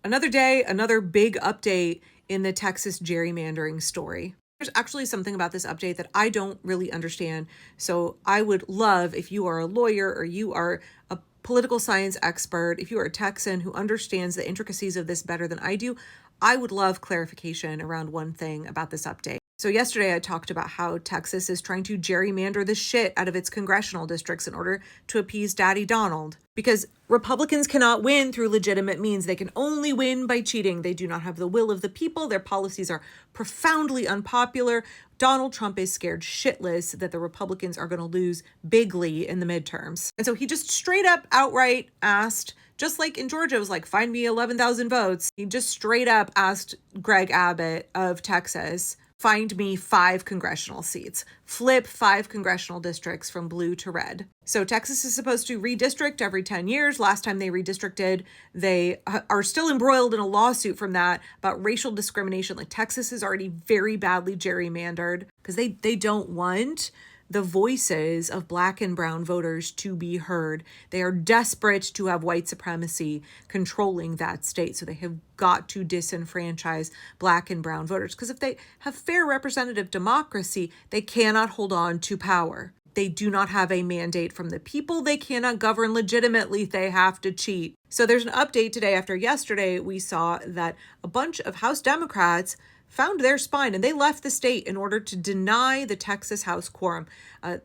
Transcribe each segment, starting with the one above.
Another day, another big update in the Texas gerrymandering story. There's actually something about this update that I don't really understand. So I would love if you are a lawyer or you are a political science expert, if you are a Texan who understands the intricacies of this better than I do, I would love clarification around one thing about this update. So yesterday I talked about how Texas is trying to gerrymander the shit out of its congressional districts in order to appease Daddy Donald. Because Republicans cannot win through legitimate means. They can only win by cheating. They do not have the will of the people. Their policies are profoundly unpopular. Donald Trump is scared shitless that the Republicans are going to lose bigly in the midterms. And so he just straight up outright asked, just like in Georgia, it was like, find me 11,000 votes. He just straight up asked Greg Abbott of Texas, find me 5 congressional seats, flip 5 congressional districts from blue to red. So Texas is supposed to redistrict every 10 years. Last time they redistricted, they are still embroiled in a lawsuit from that about racial discrimination. Like Texas is already very badly gerrymandered because they don't want the voices of Black and brown voters to be heard. They are desperate to have white supremacy controlling that state. So they have got to disenfranchise Black and brown voters. Because if they have fair representative democracy, they cannot hold on to power. They do not have a mandate from the people. They cannot govern legitimately. They have to cheat. So there's an update today after yesterday. We saw that a bunch of House Democrats found their spine and they left the state in order to deny the Texas House quorum.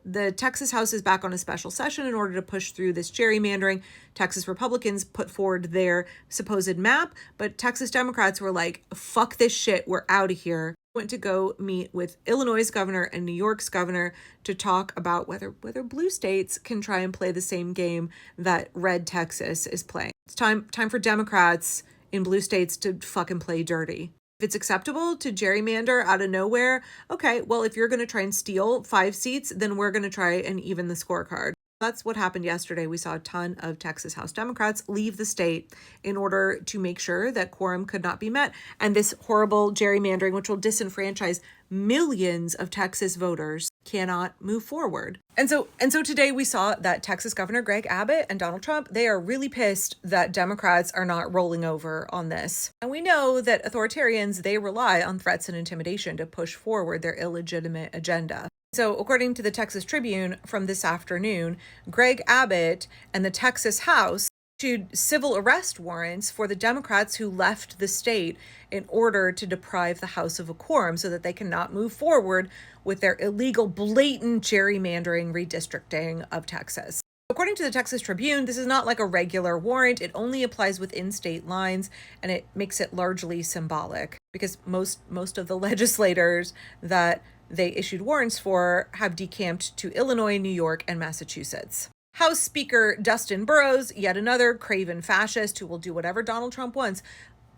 The Texas House is back on a special session in order to push through this gerrymandering. Texas Republicans put forward their supposed map, but Texas Democrats were like, fuck this shit, we're out of here. Went to go meet with Illinois' governor and New York's governor to talk about whether blue states can try and play the same game that red Texas is playing. It's time for Democrats in blue states to fucking play dirty. If it's acceptable to gerrymander out of nowhere, okay, well, if you're going to try and steal 5 seats, then we're going to try and even the scorecard. That's what happened yesterday. We saw a ton of Texas House Democrats leave the state in order to make sure that quorum could not be met. And this horrible gerrymandering, which will disenfranchise millions of Texas voters, cannot move forward. And so today we saw that Texas Governor Greg Abbott and Donald Trump, they are really pissed that Democrats are not rolling over on this. And we know that authoritarians, they rely on threats and intimidation to push forward their illegitimate agenda. So according to the Texas Tribune from this afternoon, Greg Abbott and the Texas House issued civil arrest warrants for the Democrats who left the state in order to deprive the House of a quorum so that they cannot move forward with their illegal, blatant gerrymandering redistricting of Texas. According to the Texas Tribune, this is not like a regular warrant. It only applies within state lines, and it makes it largely symbolic because most of the legislators that they issued warrants for have decamped to Illinois, New York, and Massachusetts. House Speaker Dustin Burrows, yet another craven fascist who will do whatever Donald Trump wants.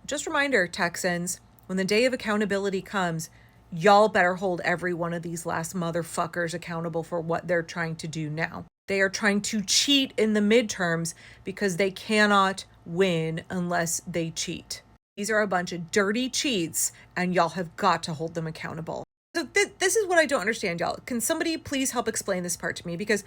Just a reminder, Texans, when the day of accountability comes, y'all better hold every one of these last motherfuckers accountable for what they're trying to do now. They are trying to cheat in the midterms because they cannot win unless they cheat. These are a bunch of dirty cheats, and y'all have got to hold them accountable. So this is what I don't understand, y'all. Can somebody please help explain this part to me? Because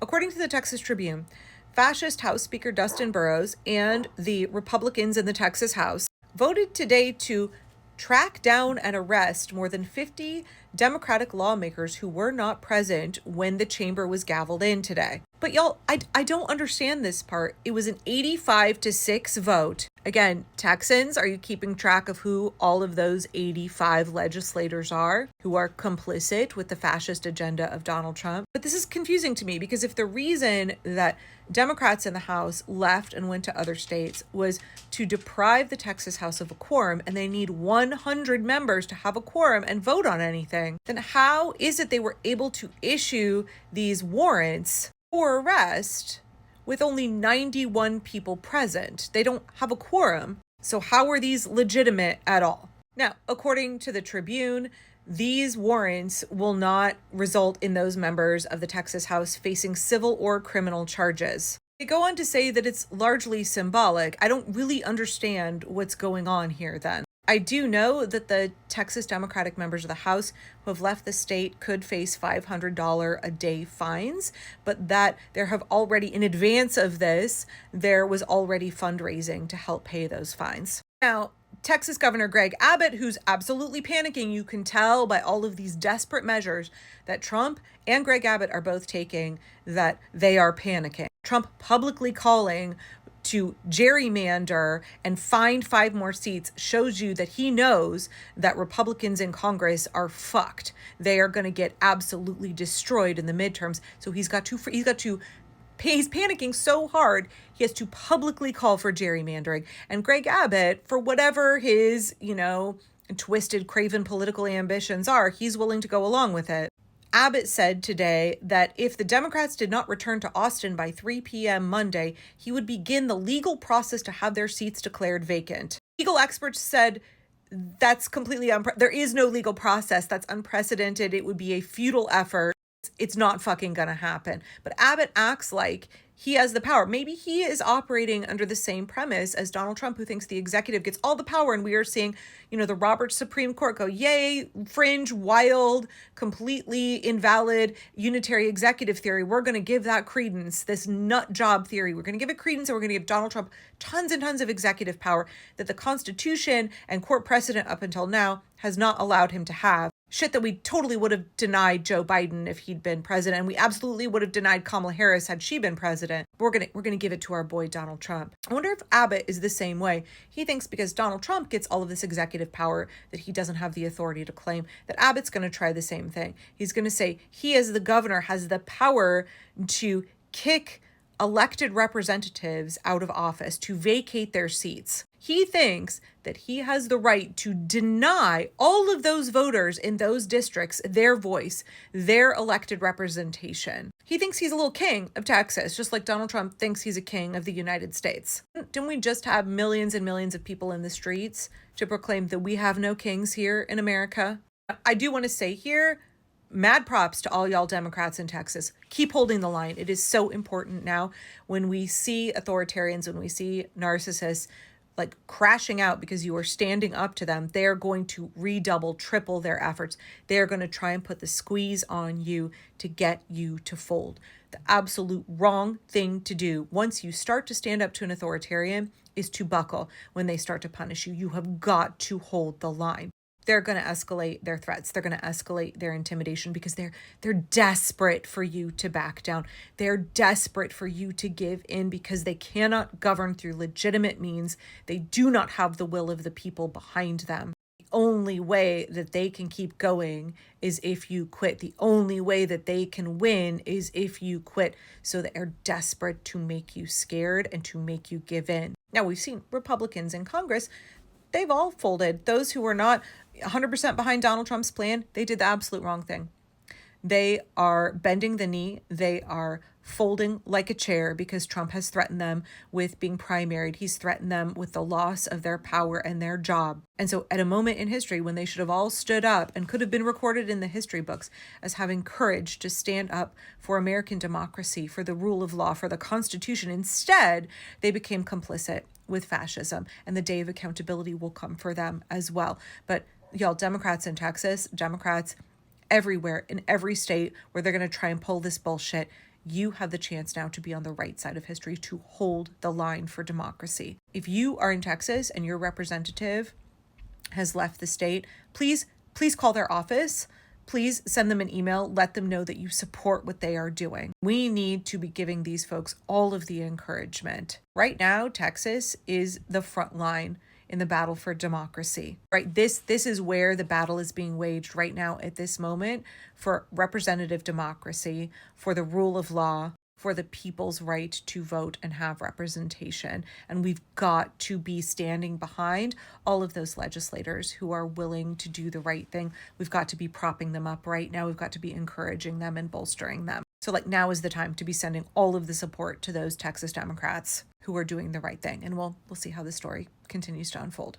according to the Texas Tribune, fascist House Speaker Dustin Burrows and the Republicans in the Texas House voted today to track down and arrest more than 50 Democratic lawmakers who were not present when the chamber was gavelled in today. But y'all, I don't understand this part. It was an 85-6 vote. Again, Texans, are you keeping track of who all of those 85 legislators are who are complicit with the fascist agenda of Donald Trump? But this is confusing to me because if the reason that Democrats in the House left and went to other states was to deprive the Texas House of a quorum, and they need 100 members to have a quorum and vote on anything, then how is it they were able to issue these warrants for arrest with only 91 people present? They don't have a quorum. So how are these legitimate at all? Now, according to the Tribune, these warrants will not result in those members of the Texas House facing civil or criminal charges. They go on to say that it's largely symbolic. I don't really understand what's going on here then. I do know that the Texas Democratic members of the House who have left the state could face $500 a day fines, but that there have already, in advance of this, there was already fundraising to help pay those fines. Now, Texas Governor Greg Abbott, who's absolutely panicking, you can tell by all of these desperate measures that Trump and Greg Abbott are both taking, that they are panicking. Trump publicly calling to gerrymander and find 5 more seats shows you that he knows that Republicans in Congress are fucked. They are going to get absolutely destroyed in the midterms. So he's panicking so hard, he has to publicly call for gerrymandering. And Greg Abbott, for whatever his, twisted, craven political ambitions are, he's willing to go along with it. Abbott said today that if the Democrats did not return to Austin by 3 p.m. Monday, he would begin the legal process to have their seats declared vacant. Legal experts said that's completely there is no legal process. That's unprecedented. It would be a futile effort. It's not fucking gonna happen. But Abbott acts like he has the power. Maybe he is operating under the same premise as Donald Trump, who thinks the executive gets all the power. And we are seeing, the Roberts Supreme Court go, yay, fringe, wild, completely invalid unitary executive theory. We're going to give that credence, this nut job theory. We're going to give it credence, and we're going to give Donald Trump tons and tons of executive power that the Constitution and court precedent up until now has not allowed him to have. Shit that we totally would have denied Joe Biden if he'd been president. And we absolutely would have denied Kamala Harris had she been president. We're gonna give it to our boy Donald Trump. I wonder if Abbott is the same way. He thinks because Donald Trump gets all of this executive power that he doesn't have the authority to claim, that Abbott's gonna try the same thing. He's gonna say he, as the governor, has the power to kick elected representatives out of office, to vacate their seats. He thinks that he has the right to deny all of those voters in those districts their voice, their elected representation. He thinks he's a little king of Texas, just like Donald Trump thinks he's a king of the United States. Didn't we just have millions and millions of people in the streets to proclaim that we have no kings here in America? I do want to say here, mad props to all y'all Democrats in Texas. Keep holding the line. It is so important now when we see authoritarians, when we see narcissists like crashing out because you are standing up to them, they're going to redouble, triple their efforts. They're going to try and put the squeeze on you to get you to fold. The absolute wrong thing to do once you start to stand up to an authoritarian is to buckle when they start to punish you. You have got to hold the line. They're going to escalate their threats. They're going to escalate their intimidation because they're desperate for you to back down. They're desperate for you to give in because they cannot govern through legitimate means. They do not have the will of the people behind them. The only way that they can keep going is if you quit. The only way that they can win is if you quit. So they're desperate to make you scared and to make you give in. Now, we've seen Republicans in Congress, they've all folded. Those who were not 100% behind Donald Trump's plan, they did the absolute wrong thing. They are bending the knee. They are folding like a chair because Trump has threatened them with being primaried. He's threatened them with the loss of their power and their job. And so at a moment in history when they should have all stood up and could have been recorded in the history books as having courage to stand up for American democracy, for the rule of law, for the Constitution, instead, they became complicit with fascism, and the day of accountability will come for them as well. But y'all, Democrats in Texas, Democrats everywhere in every state where they're going to try and pull this bullshit, you have the chance now to be on the right side of history, to hold the line for democracy. If you are in Texas and your representative has left the state, please call their office. Please send them an email. Let them know that you support what they are doing. We need to be giving these folks all of the encouragement. Right now, Texas is the front line in the battle for democracy, right? This is where the battle is being waged right now at this moment for representative democracy, for the rule of law, for the people's right to vote and have representation. And we've got to be standing behind all of those legislators who are willing to do the right thing. We've got to be propping them up right now. We've got to be encouraging them and bolstering them. So now is the time to be sending all of the support to those Texas Democrats who are doing the right thing. And we'll see how the story continues to unfold.